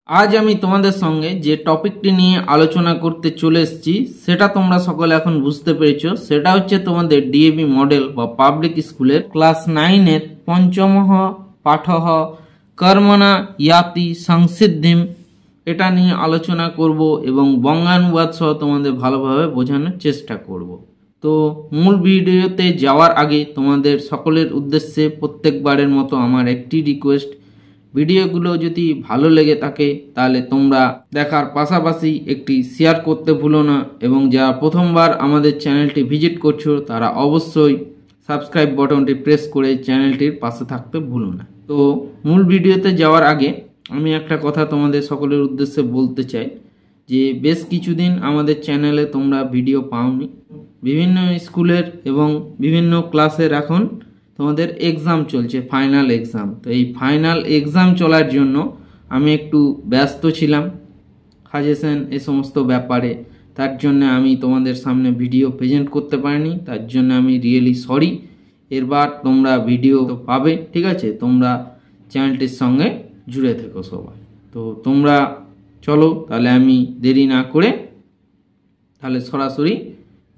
আজ আমি তোমাদের সঙ্গে যে টপিকটি নিয়ে আলোচনা করতে চলে এসেছি সেটা তোমরা সকলে এখন বুঝতে পেরেছো। সেটা হচ্ছে তোমাদের ডিএভি মডেল বা পাবলিক স্কুলের ক্লাস 9 এর পঞ্চমঃ পাঠঃ কর্মণা ইয়াতি সংসিদ্ধিম, এটা নিয়ে আলোচনা করব এবং বঙ্গানুবাদ সহ তোমাদের ভালোভাবে বোঝানোর চেষ্টা করব। তো মূল ভিডিওতে যাওয়ার আগে তোমাদের সকলের উদ্দেশ্যে প্রত্যেকবারের মতো আমার একটি রিকোয়েস্ট, ভিডিওগুলো যদি ভালো লেগে থাকে তাহলে তোমরা দেখার পাশাপাশি একটি শেয়ার করতে ভুলো না, এবং যারা প্রথমবার আমাদের চ্যানেলটি ভিজিট করছো তারা অবশ্যই সাবস্ক্রাইব বাটনটি প্রেস করে চ্যানেলটির পাশে থাকতে ভুলো না। তো মূল ভিডিওতে যাওয়ার আগে আমি একটা কথা তোমাদের সকলের উদ্দেশ্যে বলতে চাই যে বেশ কিছুদিন আমাদের চ্যানেলে তোমরা ভিডিও পাওনি। বিভিন্ন স্কুলের এবং বিভিন্ন ক্লাসের এখন তোমাদের এক্সাম চলছে, ফাইনাল এক্সাম। তো এই ফাইনাল এক্সাম চলার জন্য আমি একটু ব্যস্ত ছিলাম সাজেশন এ সমস্ত ব্যাপারে, তার জন্য আমি তোমাদের সামনে ভিডিও প্রেজেন্ট করতে পারিনি। তার জন্য আমি রিয়েলি সরি। এরবার তোমরা ভিডিও পাবে, ঠিক আছে? তোমরা চ্যানেলটির সঙ্গে জুড়ে থেকো সবাই। তো তোমরা চলো তাহলে আমি দেরি না করে তাহলে সরাসরি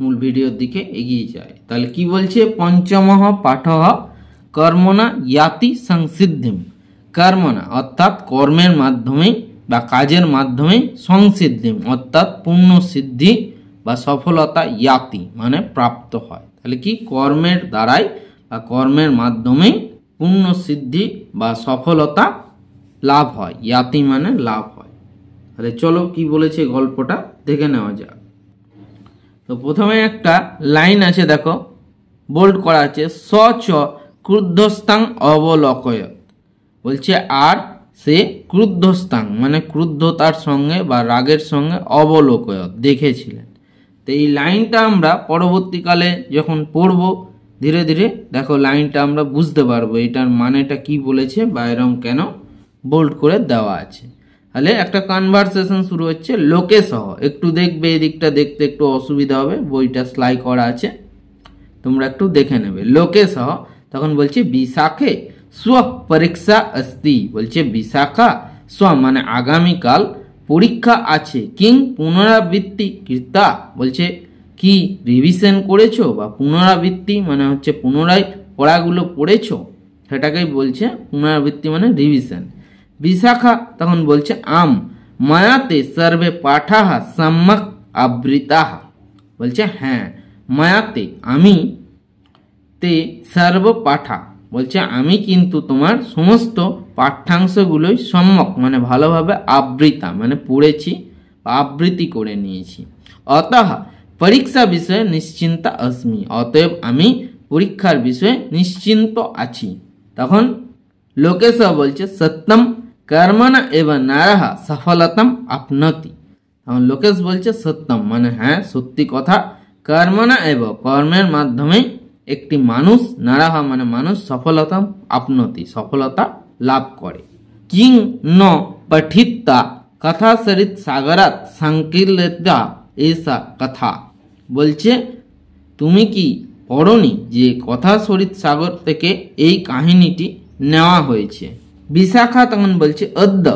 মূল ভিডিওর দিকে এগিয়ে যায়। তাহলে কি বলছে? পঞ্চমঃ পাঠঃ কর্মণা ইয়াতি সংসিদ্ধিম। কর্মণা অর্থাৎ কর্মের মাধ্যমে বা কাজের মাধ্যমে, সংসিদ্ধিম অর্থাৎ পূর্ণ সিদ্ধি বা সফলতা, ইয়াতি মানে প্রাপ্ত হয়। তাহলে কি কর্মের দ্বারাই বা কর্মের মাধ্যমে পূর্ণ সিদ্ধি বা সফলতা লাভ হয়। ইয়াতি মানে লাভ হয়। তাহলে চলো কি বলেছে গল্পটা দেখে নেওয়া যাক। তো প্রথমে একটা লাইন আছে, দেখো বোল্ড করা আছে, স চ ক্রুদ্ধস্তাং অবলোকয়ত। বলছে আর সে ক্রুদ্ধস্তাং মানে ক্রুদ্ধতার সঙ্গে বা রাগের সঙ্গে অবলোকয়ত দেখেছিলেন। তো এই লাইনটা আমরা পরবর্তীকালে যখন পড়ব ধীরে ধীরে দেখো লাইনটা আমরা বুঝতে পারবো এটার মানেটা কি বলেছে বা এরকম কেন বোল্ড করে দেওয়া আছে। তাহলে একটা কনভারসেশন শুরু হচ্ছে লোকে সহ। একটু দেখবে, এই দিকটা দেখতে একটু অসুবিধা হবে, বইটা স্লাই করা আছে, তোমরা একটু দেখে নেবে। লোকে সহ তখন বলছে বিশাখে স্ব পরীক্ষা अस्ति। বলছে বিশাখা স্ব মানে আগামীকাল পরীক্ষা আছে, কিং পুনরাবৃত্তি কৃতা। বলছে কি রিভিশন করেছো বা পুনরাবৃত্তি মানে হচ্ছে পুনরায় পড়াগুলো পড়েছো, সেটাকেই বলছে পুনরাবৃত্তি মানে রিভিশন। বিশাখা তখন বলছে আম মায়াতে সর্বে পাঠাহ সম্যক আবৃতাহ। বলছে হ্যাঁ মায়াতে আমি, তে সর্ব পাঠা বলছে আমি কিন্তু তোমার সমস্ত পাঠ্যাংশগুলোই সম্যক মানে ভালোভাবে আবৃতা মানে পড়েছি বা আবৃত্তি করে নিয়েছি। অতঃ পরীক্ষা বিষয়ে নিশ্চিন্তা अस्मि। অতএব আমি পরীক্ষার বিষয়ে নিশ্চিন্ত আছি। তখন লোকেশ বলছে সত্যম কর্মণা এব নরঃ সফলতাম আপনতি। তখন লোকেশ বলছে সত্যম মানে হ্যাঁ সত্যি কথা, কর্মণা এব কর্মের মাধ্যমে একটি মানুষ, নরঃ মানে মানুষ, সফলতাম আপনতি সফলতা লাভ করে। কিং ন পঠিতা কথা সরিত সাগরাত সংকীর্ণতা এসা কথা। বলছে তুমি কি পড়নি যে কথা সরিত সাগর থেকে এই কাহিনীটি নেওয়া হয়েছে। বিশাখা তখন বলছে অদ্য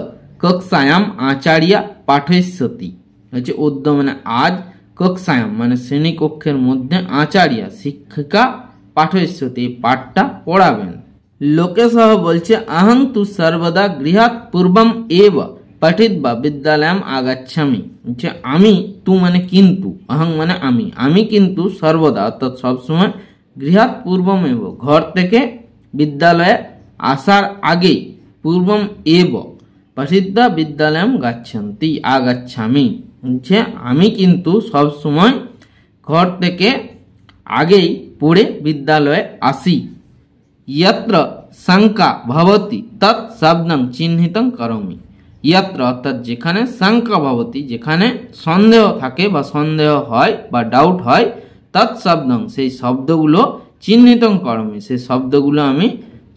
কক্ষায়াম আচার্য পাঠয়িষ্যতি। হচ্ছে অদ্য মানে আজ, কক্ষায়াম মানে শ্রেণীকক্ষের মধ্যে, আচার্য শিক্ষিকা, পাঠয়িষ্যতি পাঠটা পড়াবেন। লোকেশ বলছে অহং তু সর্বদা গৃহাৎ পূর্বম এব পঠিত বা বিদ্যালয়ম আগাচ্ছামি। হচ্ছে আমি, তু মানে কিন্তু, অহং মানে আমি, আমি কিন্তু সর্বদা অর্থাৎ সবসময়, গৃহাৎ পূর্বম এব ঘর থেকে, বিদ্যালয়ে আসার আগে, পূর্বম এব পঠিত বিদ্যালয়ম গাচ্ছন্তি আগাচ্ছামি। হচ্ছে আমি কিন্তু সব সময় ঘর থেকে আগেই পড়ে বিদ্যালয়ে আসি। यत्र शंका भवति तत् शब्दं चिह्नितं करोमि। यत्र অর্থাৎ যেখানে শঙ্কা ভবতি যেখানে সন্দেহ থাকে বা সন্দেহ হয় বা ডাউট হয়, তৎ শব্দং সেই শব্দগুলো, চিহ্নিতং করমি সেই শব্দগুলো আমি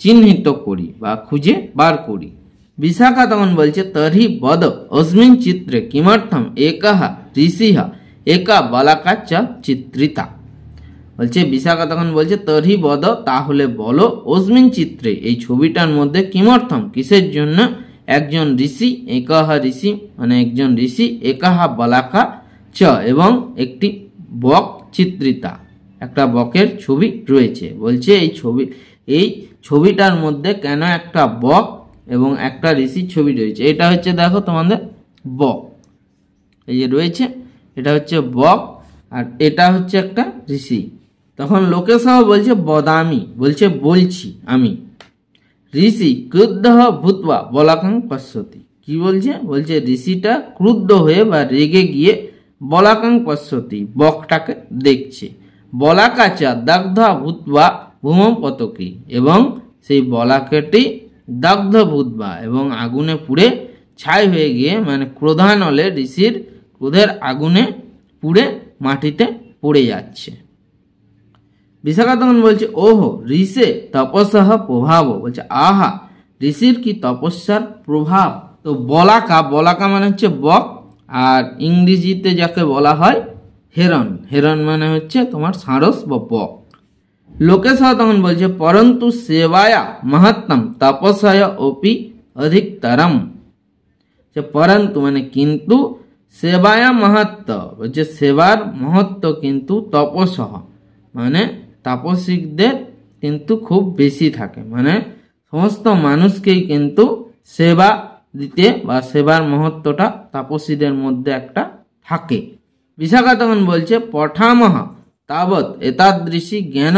চিহ্নিত করি বা খুঁজে বার করি। বিশাখা তখন বলছে তর্হি বদ অস্মিন চিত্রে কিমর্থম একঃ ঋষিঃ একা বালাকা চ চিত্রিতা। বলছে বিশাখা তখন বলছে তর্হি বদ তাহলে বলো, অস্মিন চিত্রে এই ছবিটার মধ্যে, কিমর্থম কিসের জন্য, একজন ঋষি একহ ঋষি মানে একজন ঋষি একহ বালাকা চ এবং একটি বক চিত্রিতা, একটা বকের ছবি রয়েছে। বলছে এই ছবিটার মধ্যে কেন একটা বক এবং একটা ঋষির ছবি রয়েছে। এটা হচ্ছে দেখো তোমাদের বক, এই যে রয়েছে এটা হচ্ছে বক আর এটা হচ্ছে একটা ঋষি। তখন লোকেশাহ বলছে বদামি, বলছে বলছি আমি। ঋষি ক্রুদ্ধ ভূতবা বলাকাং পশ্যতি, কি বলছে? বলছে ঋষিটা ক্রুদ্ধ হয়ে বা রেগে গিয়ে বলাকাং পশ্যতি বকটাকে দেখছে। বলাকাচা দগ্ধ ভূতবা ভূম পতকি, এবং সেই বলাকাটি দগ্ধ ভূতবা এবং আগুনে পুড়ে ছাই হয়ে গিয়ে মানে ক্রোধানলে ঋষির ক্রোধের আগুনে পুড়ে মাটিতে পড়ে যাচ্ছে। বিশাখা তখন বলছে ওহো ঋষে তপস্যাহ প্রভাব, বলছে আহা ঋষির কি তপস্যার প্রভাব। তো বলাকা মানে হচ্ছে বক, আর ইংরেজিতে যাকে বলা হয় হেরন, হেরন মানে হচ্ছে তোমার সারস বা বক। লোকেশাহ তখন বলছে পরন্তু সেবায়া মহত্তম তপস্যায় অপি অধিকতরম, পরন্তু মানে কিন্তু, সেবায়া মহত্ব বলছে সেবার মহত্ব কিন্তু তপস্যাহ মানে তাপসিকদের কিন্তু খুব বেশি থাকে, মানে সমস্ত মানুষকেই কিন্তু সেবা দিতে বা সেবার মহত্বটা তাপসীদের মধ্যে একটা থাকে। বিশাখা তখন বলছে পঠামহ তাবৎ এতাদৃশী জ্ঞান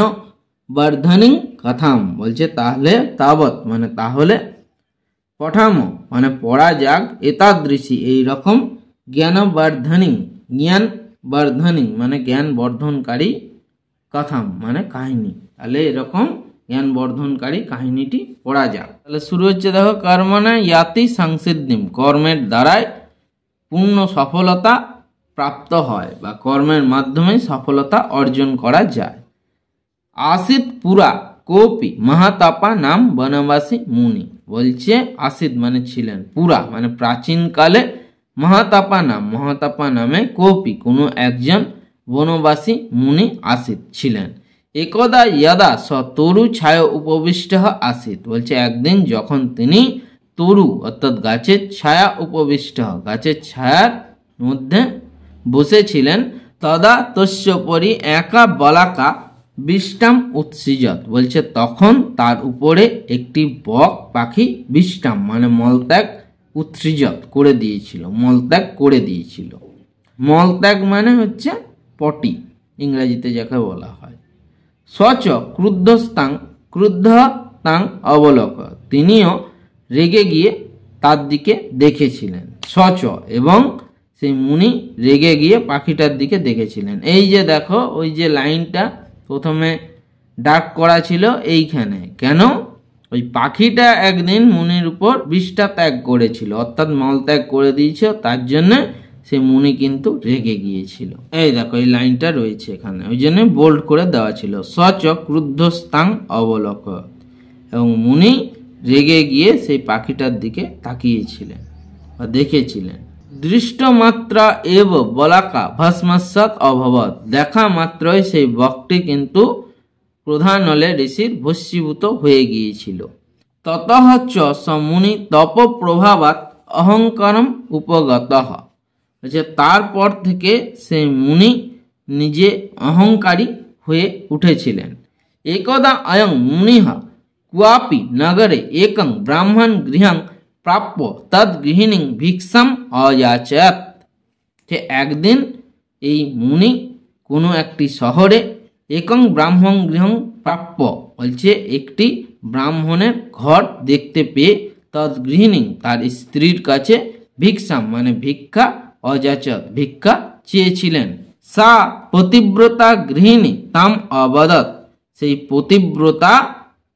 বর্ধনিং কথাম, বলছে তাহলে তাবৎ মানে তাহলে, পঠামো মানে পড়া যাক, এতাদৃশী এইরকম, জ্ঞান বর্ধনিং জ্ঞান বর্ধনিং মানে জ্ঞান বর্ধনকারী, কথাম মানে কাহিনী, তাহলে এরকম জ্ঞান বর্ধনকারী কাহিনীটি পড়া যাক। তাহলে শুরু হচ্ছে দেখো কর্মণা ইয়াতি সংসিদ্ধিম, কর্মের দ্বারায় পূর্ণ সফলতা প্রাপ্ত হয় বা কর্মের মাধ্যমে সফলতা অর্জন করা যায়। আসিত পুরা কোপি মহাতাপা নাম বনবাসী মুনি, বলছে আসিত মানে ছিলেন, পুরা মানে প্রাচীনকালে, মহাতাপা নামে কোপি কোনো একজন বনবাসী মুনি আসিত ছিলেন। একদা ইয়াদা স তরু ছায় উপবিষ্ট আসিত, বলছে একদিন যখন তিনি তরু অর্থাৎ গাছের ছায়া উপবিষ্ট গাছের ছায়ার মধ্যে বসেছিলেন, তদা তস্যপরি একা বলাকা বিষ্টাম উৎসৃজত, বলছে তখন তার উপরে একটি বক পাখি বিষ্টাম মানে মলত্যাগ উৎসৃজত করে দিয়েছিল, মলত্যাগ করে দিয়েছিল। মলত্যাগ মানে হচ্ছে পটি ইংরেজিতে যাকে বলা হয়। সচ ক্রুদ্ধ তাং অবলোক, তিনিও রেগে গিয়ে তার দিকে দেখেছিলেন। সচ এবং সেই মুনি রেগে গিয়ে পাখিটার দিকে দেখেছিলেন। এই যে দেখো ওই যে লাইনটা প্রথমে ডার্ক করা ছিল এইখানে, কেন? ওই পাখিটা একদিন মুনির উপর বিষ্ঠা ত্যাগ করেছিল অর্থাৎ মল ত্যাগ করে দিয়েছে, তার জন্য সে মুনি কিন্তু রেগে গিয়েছিল। এই দেখো এই লাইনটা রয়েছে এখানে, ওই জন্য বোল্ড করে দেওয়া ছিল। সচ ক্রুদ্ধস্তাং অবলোক, এবং মুনি রেগে গিয়ে সেই পাখিটার দিকে তাকিয়েছিলেন বা দেখেছিলেন। দৃষ্টমাত্রা এব বলাকা ভস্মসাৎ অভবৎ, দেখা মাত্রই সেই বকটি কিন্তু ক্রোধানলে ঋষির ভস্মীভূত হয়ে গিয়েছিল। ততঃ চ সমুনি তপ প্রভাবাৎ অহংকারম উপগতঃ, তারপর থেকে সেই মুনি নিজে অহংকারী হয়ে উঠেছিলেন। একদা অয়ং মুনিঃ ক্বাপি নগরে একং ব্রাহ্মণ গৃহং প্রাপ্য তদ গৃহিণীং ভিক্ষাম অযাচয়ৎ, একদিন এই মুনি কোনো একটি শহরে একং ব্রাহ্মণ গৃহং প্রাপ্য বলছে একটি ব্রাহ্মণের ঘর দেখতে পেয়ে, তদ গৃহিণী তার স্ত্রীর কাছে ভিক্ষাম মানে ভিক্ষা, অযাচত ভিক্ষা চেয়েছিলেন। সা পতিব্রতা গৃহিণী তাম অবদত, সেই পতিব্রতা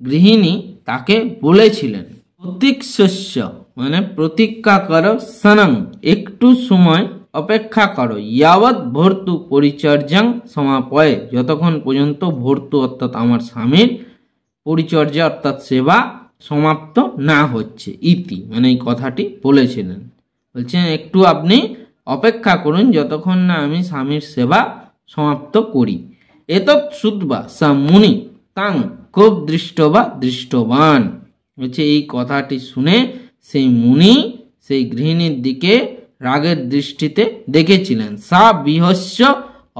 গৃহিণী তাকে বলেছিলেন প্রতীক্ষস্য মানে প্রতীক্ষা করো, সনং একটু সময় অপেক্ষা করো, ইয়াবৎ ভর্তু পরিচর্যাং সমাপয়ে যতক্ষণ পর্যন্ত ভর্তু অর্থাৎ আমার স্বামীর পরিচর্যা অর্থাৎ সেবা সমাপ্ত না হচ্ছে, ইতি মানে এই কথাটি বলেছিলেন। বলছেন একটু আপনি অপেক্ষা করুন যতক্ষণ না আমি স্বামীর সেবা সমাপ্ত করি। এতৎ শ্রুত্বা সা মুনি তাং খুব দৃষ্ট বা দৃষ্টবান, বলছে এই কথাটি শুনে সেই মুনি সেই গৃহিণীর দিকে রাগের দৃষ্টিতে দেখেছিলেন। সা বিহস্য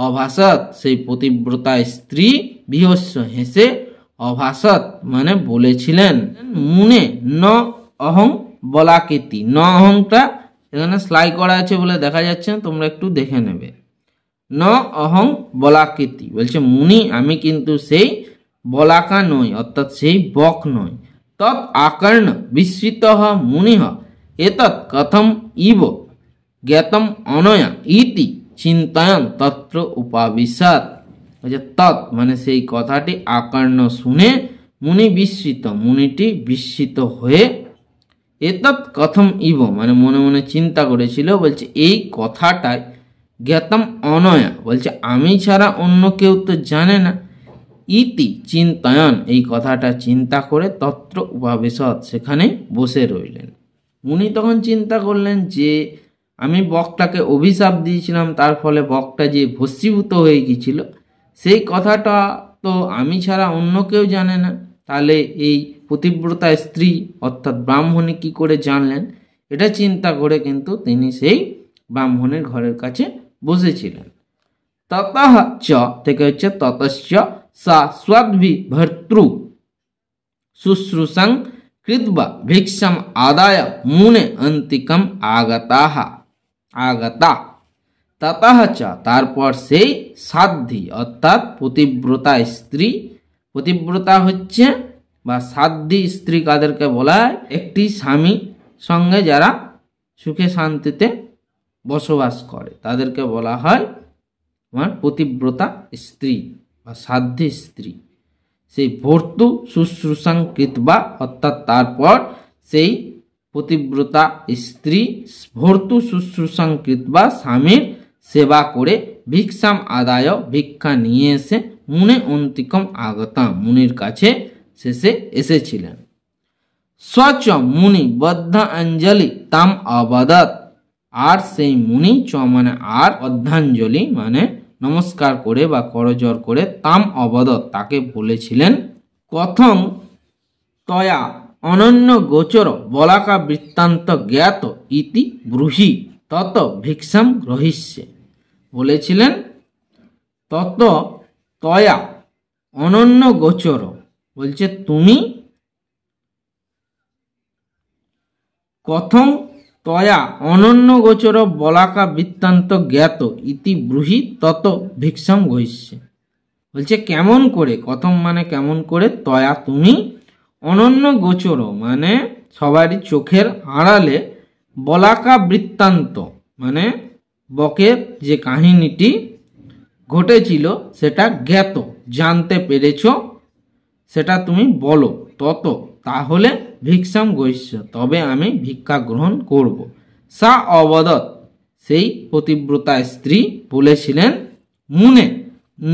অভাসত, সেই পতিব্রতা স্ত্রী বিহস্য হেসে, অভাসত মানে বলেছিলেন। মুনে ন অহং বলাকেতি, ন অহংটা এখানে স্লাই করা আছে বলে দেখা যাচ্ছে না, তোমরা একটু দেখে নেবে। ন অহং বলাকেতি বলছে মুনি আমি কিন্তু সেই বলাকা নই, অর্থাৎ সেই বক নই। তৎ আকর্ণ বিস্মিত মুনি এতৎ কথম ইব জ্ঞাতম অনয়া ইতি চিন্তায়ন তত্র উপাবিশাত। বলছে তৎ মানে সেই কথাটি আকর্ণ শুনে মুনি বিস্মিত, মুনিটি বিস্মিত হয়ে, এতৎ কথম ইব মানে মনে মনে চিন্তা করেছিল, বলছে এই কথাটাই জ্ঞাতম অনয়া বলছে আমি ছাড়া অন্য কেউ তো জানে না, ইতি চিন্তায়ন এই কথাটা চিন্তা করে তত্র উপাবিশত সেখানে বসে রইলেন। উনি তখন চিন্তা করলেন যে আমি বকটাকে অভিশাপ দিয়েছিলাম, তার ফলে বকটা যে ভস্মীভূত হয়ে গিয়েছিল, সেই কথাটা তো আমি ছাড়া অন্য কেউ জানে না, তাহলে এই পতিব্রতা স্ত্রী অর্থাৎ ব্রাহ্মণী কি করে জানলেন, এটা চিন্তা করে কিন্তু তিনি সেই ব্রাহ্মণের ঘরের কাছে বসেছিলেন। ততঃ চ থেকে হচ্ছে ততশ্চ সা স্বদ্ভি ভর্তৃ শুশ্রূষাং কৃত্বা ভিক্ষাম আদায় মুনে অন্তিকম আগতা। ততঃ চ তারপর সেই সাধ্বী অর্থাৎ পতিব্রতা স্ত্রী, পতিব্রতা হচ্ছে বা সাধ্বী স্ত্রী কাদেরকে বলা হয়, একটি স্বামী সঙ্গে যারা সুখে শান্তিতে বসবাস করে তাদেরকে বলা হয় আমার পতিব্রতা স্ত্রী বা সাধ্বী স্ত্রী। সেই ভর্তু শুশ্রূষাং কৃত্বা অর্থাৎ তারপর সেই পতিব্রতা স্ত্রী ভর্তু শুশ্রূষাং কৃত্বা স্বামীর সেবা করে ভিক্ষাম আদায় ভিক্ষা নিয়ে এসে মুনে অন্তিকম আগতাম মুনির কাছে শেষে এসেছিলেন। স্বচ মুনি বদ্ধ অঞ্জলি তাম অবদত, আর সেই মুনি চ মানে আর, বদ্ধাঞ্জলি মানে নমস্কার করে বা করজোড় করে, তাম অবদত তাকে বলেছিলেন, কথং তয়া অনন্য গোচর বলাকা বৃত্তান্ত জ্ঞাত ইতি ব্রূহি তত ভিক্ষাম গ্রহিষ্যে। বলেছিলেন তত তয়া অনন্য গোচর বলছে তুমি, কথং তয়া অনন্য গোচর বলাকা বৃত্তান্ত জ্ঞাত ইতি ব্রূহি তত ভিক্ষাম গ্রহিষ্যে। বলছে কেমন করে, কথম মানে কেমন করে, তয়া তুমি, অনন্য গোচর মানে সবারই চোখের আড়ালে, বলাকা বৃত্তান্ত মানে বকের যে কাহিনীটি ঘটেছিল সেটা জ্ঞাত জানতে পেরেছ, সেটা তুমি বলো, তত তাহলে ভিক্ষাম গৈষ্য তবে আমি ভিক্ষা গ্রহণ করব। সা অবদত সেই পতিব্রতা স্ত্রী বলেছিলেন, মুনে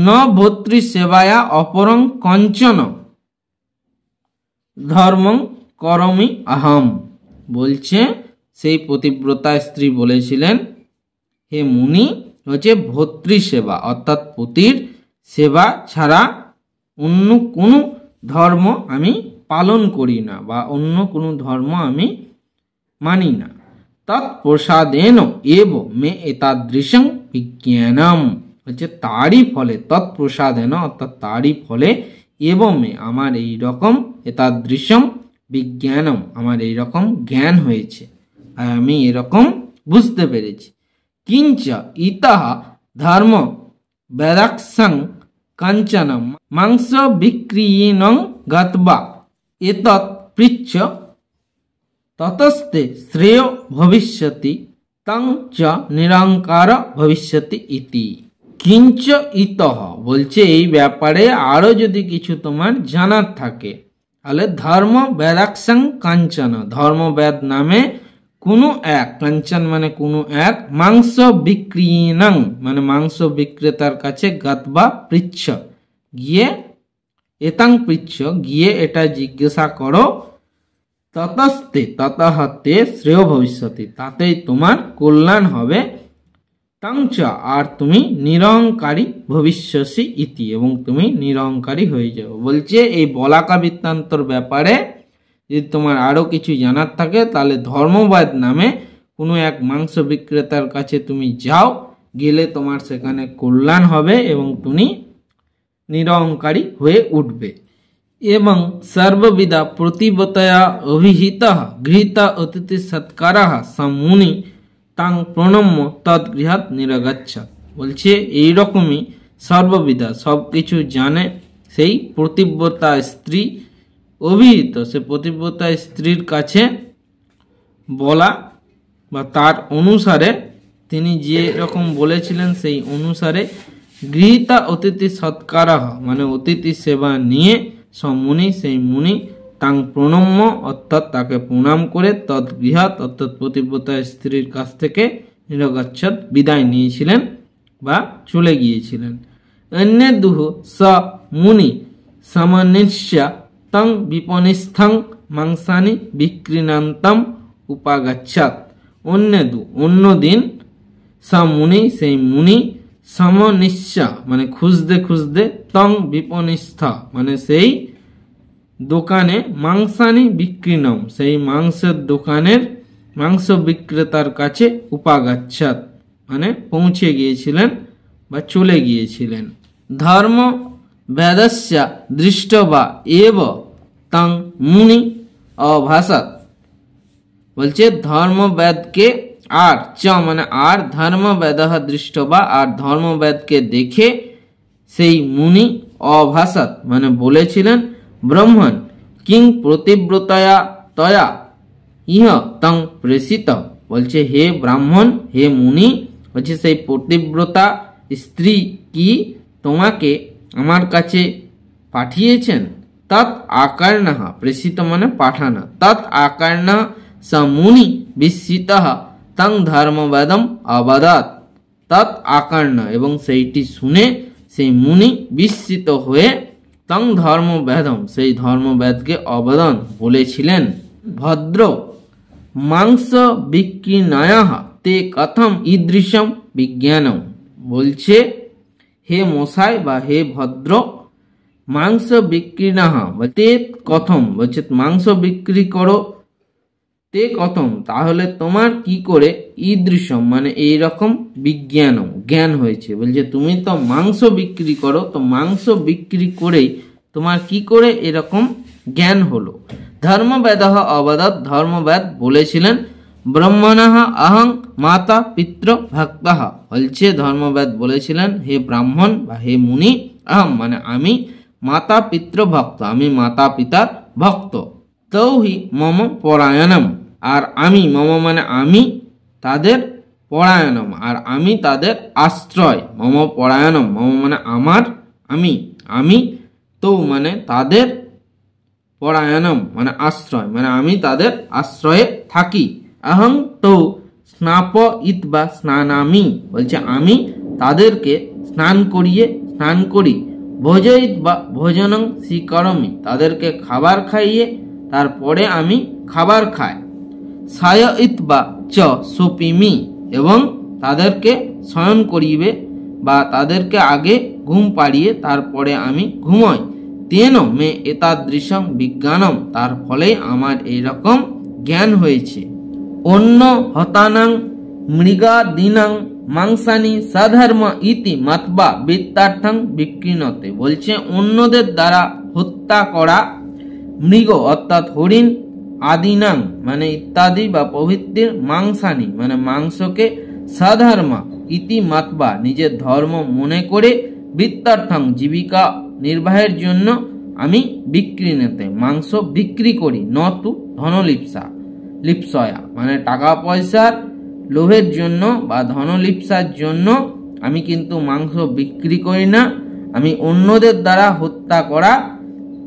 ন ভর্তৃ সেবায়া অপরং কঞ্চন ধর্মং করমি আহম। বলছে সেই পতিব্রতা স্ত্রী বলেছিলেন, হে মুনি হচ্ছে ভর্তৃ সেবা অর্থাৎ পতির সেবা ছাড়া অন্য কোনো ধর্ম আমি পালন করি না বা অন্য কোনো ধর্ম আমি মানি না। তৎপ্রসাদেন এব মে এতাদৃশং বিজ্ঞানম, হচ্ছে তারই ফলে, তৎপ্রসাদেন অর্থাৎ তারই ফলে, এবং মে আমার এই রকম, এতাদৃশম বিজ্ঞানম আমার এই রকম জ্ঞান হয়েছে, আর আমি এরকম বুঝতে পেরেছি। কিঞ্চ ইতঃ ধর্ম বেদাক্ষং কাঞ্চন মাংস বিক্রিয়িনং গত্বা এতৎ পৃচ্ছ ততস্তে শ্রেয় ভবিষ্যতি তং চ নিরঙ্কার ভবিষ্যতি ইতি। কিঞ্চ ইতঃ বলছে এই ব্যাপারে আরো যদি কিছু তোমার জানার থাকে তাহলে ধর্ম বেদাক্ষং কাঞ্চন, ধর্মবেদ নামে কোনো এক, কাঞ্চন মানে কোনো এক, মাংস বিক্রিয়িনং মানে মাংস বিক্রেতার কাছে, গত্বা পৃচ্ছ গিয়ে, এতাং পৃচ্ছ গিয়ে এটা জিজ্ঞাসা করো, ততস্তে ততহতে শ্রেয় ভবিষ্যতি তাতেই তোমার কল্যাণ হবে, তংচ আর তুমি নিরঙ্কারী ভবিষ্যসি ইতি এবং তুমি নিরঙ্কারী হয়ে যাও। বলছে এই বলাকা বৃত্তান্তর ব্যাপারে যদি তোমার আরও কিছু জানার থাকে তাহলে ধর্মবাদ নামে কোনো এক মাংস বিক্রেতার কাছে তুমি যাও, গেলে তোমার সেখানে কল্যাণ হবে এবং তুমি নিরহংকারী হয়ে উঠবে। এবং সর্ববিধা প্রতিবতয়া অভিহিত গৃহীত অতিথি সৎকার সমুনি তাং প্রণম্য তৎগৃহাৎ নিরগচ্ছাৎ। বলছে এইরকমই সর্ববিধা সব কিছু জানে সেই প্রতিব্রতা স্ত্রী অভিহিত, সে প্রতিব্রতা স্ত্রীর কাছে বলা বা তার অনুসারে তিনি যে রকম বলেছিলেন সেই অনুসারে গৃহীত অতিথি সৎকার মানে অতিথি সেবা নিয়ে সমুনি সেই মুনি তাং প্রণম্য অর্থাৎ তাকে প্রণাম করে তৎগৃহাৎ অর্থাৎ প্রতিব্রতা স্ত্রীর কাছ থেকে নিরগচ্ছাৎ বিদায় নিয়েছিলেন বা চলে গিয়েছিলেন। অন্য দুহ স মুনি সমনিষ্য তং বিপনিস্থং মাংসানি বিক্রিণান্তম উপাগচ্ছাৎ। অন্যদিন স মুনি সেই মুনি সমনিষ্য মানে খুঁজতে খুঁজতে তং বিপনিস্থ মানে সেই দোকানে মাংসানি বিক্রিণম সেই মাংসের দোকানের মাংস বিক্রেতার কাছে উপাগচ্ছাৎ মানে পৌঁছে গিয়েছিলেন বা চলে গিয়েছিলেন। ধর্ম বেদস্য দৃষ্টবা এব তং মুনি অভাষাৎ। বলছে ধর্মবেদকে আর চ মানে আর ধর্মবেদ দৃষ্টবা আর ধর্মবেদকে দেখে সেই মুনি অভাষাৎ মানে বলেছিলেন ব্রহ্মণ কিং প্রতিব্রতয়া তয়া ইহ তং প্রেষিত। বলছে হে ব্রাহ্মণ হে মুনি, বলছে সেই প্রতিব্রতা স্ত্রী কি তোমাকে আমার কাছে পাঠিয়েছেন। তৎ আকার্ণ প্রেষিত মানে পাঠানো, তৎ আকার্ণ স মুনি বিস্মিত তং ধর্মবেদম অবদাত। তৎ আকার্ণ এবং সেইটি শুনে সেই মুনি বিস্মিত হয়ে তং ধর্মবেদম সেই ধর্মবেদকে অবদান বলেছিলেন। ভদ্র মাংস বিক্রিণায় তে কথম ঈদৃশম বিজ্ঞানম। বলছে হে মশাই বা হে ভদ্র মাংস বিক্রিণাহ তে কথম বলছে মাংস বিক্রি করো তে কথম তাহলে তোমার কি করে ঈদৃশম মানে এইরকম বিজ্ঞানম জ্ঞান হয়েছে। বলছে তুমি তো মাংস বিক্রি করো, তো মাংস বিক্রি করেই তোমার কি করে এরকম জ্ঞান হলো। ধর্মবেদ অবদাত ধর্মবেদ বলেছিলেন ব্রহ্মণঃ অহং মাতা পিতৃ ভক্ত। বলছে ধর্মবেদ বলেছিলেন হে ব্রাহ্মণ বা হে মুনি অহম মানে আমি মাতা পিতৃ ভক্ত আমি মাতা পিতার ভক্ত। তৌহি মম পরায়ণম আর আমি মম মানে আমি তাদের পরায়ণম আর আমি তাদের আশ্রয়। মম পরায়ণম মম মানে আমার আমি তো মানে তাদের পরায়ণম মানে আশ্রয় মানে আমি তাদের আশ্রয়ে থাকি। অহং তো স্নাপ ইত বা স্নানামি বলছে আমি তাদেরকে স্নান করি। ভোজয়িত বা ভোজনং স্বীকরমি তাদেরকে খাবার খাইয়ে তারপরে আমি খাবার খাই। সায়ইত বা চ সোপিমি এবং তাদেরকে শয়ন করিবে বা তাদেরকে আগে ঘুম পাড়িয়ে তারপরে আমি ঘুমোই। তেন মে এতাদৃশম বিজ্ঞানম তার ফলে আমার এইরকম জ্ঞান হয়েছে। অন্য হতানাং মৃগাদিনাং মাংসানি সাধর্ম ইতি মাতবা বৃত্তার্থং বিক্রিণতে। বলছে অন্যদের দ্বারা হত্যা করা মৃগ অর্থাৎ হরিণ আদিনাং মানে ইত্যাদি বা প্রভৃতির মাংসানি মানে মাংসকে সাধর্ম ইতি মাতবা নিজের ধর্ম মনে করে বৃত্তার্থং জীবিকা নির্বাহের জন্য আমি বিক্রিণতে মাংস বিক্রি করি। নতু ধনলিপ্সয়া মানে টাকা পয়সার লোভের জন্য বা ধনলিপ্সার জন্য আমি কিন্তু মাংস বিক্রি করি না। আমি অন্যদের দ্বারা হত্যা করা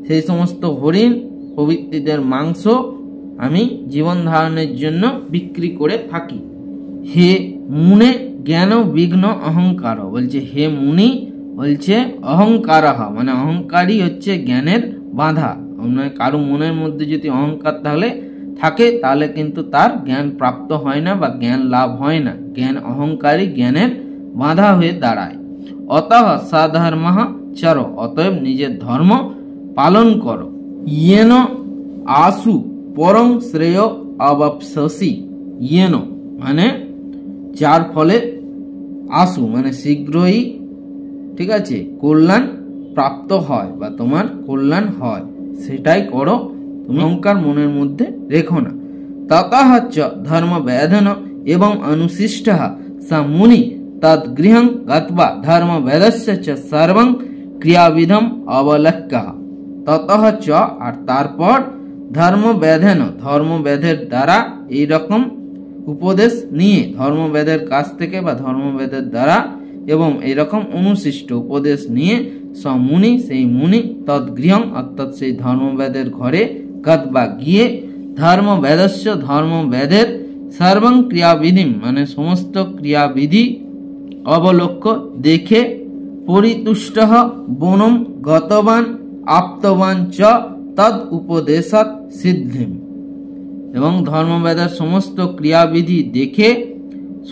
সেই সমস্ত হরিণ প্রভৃতিদের মাংস আমি জীবন ধারণের জন্য বিক্রি করে থাকি। হে মুনে জ্ঞান বিঘ্ন অহংকার। বলছে হে মুনি বলছে অহংকার মানে অহংকারই হচ্ছে জ্ঞানের বাধা। কারো মনের মধ্যে যদি অহংকার থাকে তাহলে কিন্তু তার জ্ঞান প্রাপ্ত হয় না বা জ্ঞান লাভ হয় না। জ্ঞান অহংকারী জ্ঞানের বাধা হয়ে দাঁড়ায়। অতঃ সাধর্ম চর অতএব নিজের ধর্ম পালন করো। ইয়েন आशु परं श्रेय अवाप्स्यसि येन মানে যার ফলে আশু মানে শীঘ্রই ঠিক আছে কল্যাণ প্রাপ্ত হয় বা তোমার কল্যাণ হয় সেটাই করো, তুমি অহংকার মনের মধ্যে রেখো না। ততঃ চ ধর্ম বেদন এবং অনুশিষ্টঃ স মুনি তদ্গৃহং গত্বা ধর্ম বেদস্য চ সর্বং ক্রিয়াবিধম অবলক্ষ্য। ততঃ চ আর তারপর ধর্ম বেদেন ধর্মবেদের দ্বারা এই রকম উপদেশ নিয়ে ধর্মবেদের কাছ থেকে বা ধর্মবেদের দ্বারা এবং এইরকম অনুশিষ্ট উপদেশ নিয়ে সমুনি সেই মুনি তদ্গৃহং অর্থাৎ সেই ধর্মবেদের ঘরে গত্বা গিয়ে ধর্মবেদস্য ধর্মবেদের সর্বং ক্রিয়াবিধি মানে সমস্ত ক্রিয়াবিধি অবলক্ষ্য দেখে পরিতুষ্ট বনম গতবান আপ্তবান চ তদ উপদেশাৎ সিদ্ধিম এবং ধর্মবেদের সমস্ত ক্রিয়াবিধি দেখে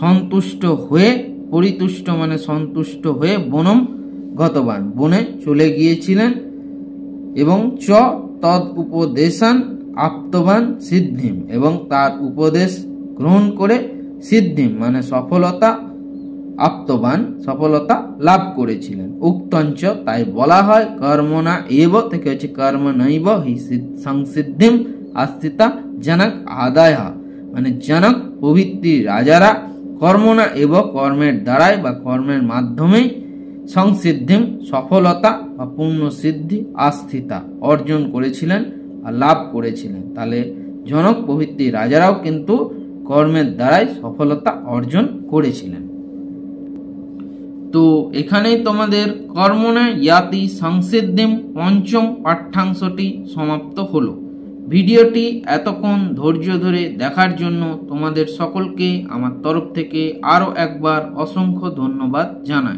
সন্তুষ্ট হয়ে পরিতুষ্ট মানে সন্তুষ্ট হয়ে বনম গতবান বনে চলে গিয়েছিলেন এবং চ তদ উপদেশান আপ্তবান সিদ্ধিম এবং তার উপদেশ গ্রহণ করে সিদ্ধিম মানে সফলতা আপ্তবান সফলতা লাভ করেছিলেন। উক্তঞ্চ তাই বলা হয় কর্মণা এব থেকে হচ্ছে কর্ম নৈব হি সংসিদ্ধিম আস্থিতা জনক আদায় মানে জনক প্রভৃতি রাজারা কর্মণা এব কর্মের দ্বারাই বা কর্মের মাধ্যমে সংসিদ্ধিম সফলতা বা পূর্ণ সিদ্ধি আস্থিতা অর্জন করেছিলেন আর লাভ করেছিলেন। তাহলে জনক প্রভৃতি রাজারাও কিন্তু কর্মের দ্বারাই সফলতা অর্জন করেছিলেন। তো এখানেই তোমাদের কর্মণা ইয়াতি সংসিদ্ধিম পঞ্চম পাঠ্যাংশটি সমাপ্ত হলো। ভিডিওটি এতক্ষণ ধৈর্য ধরে দেখার জন্য তোমাদের সকলকে আমার তরফ থেকে আরও একবার অসংখ্য ধন্যবাদ জানাই।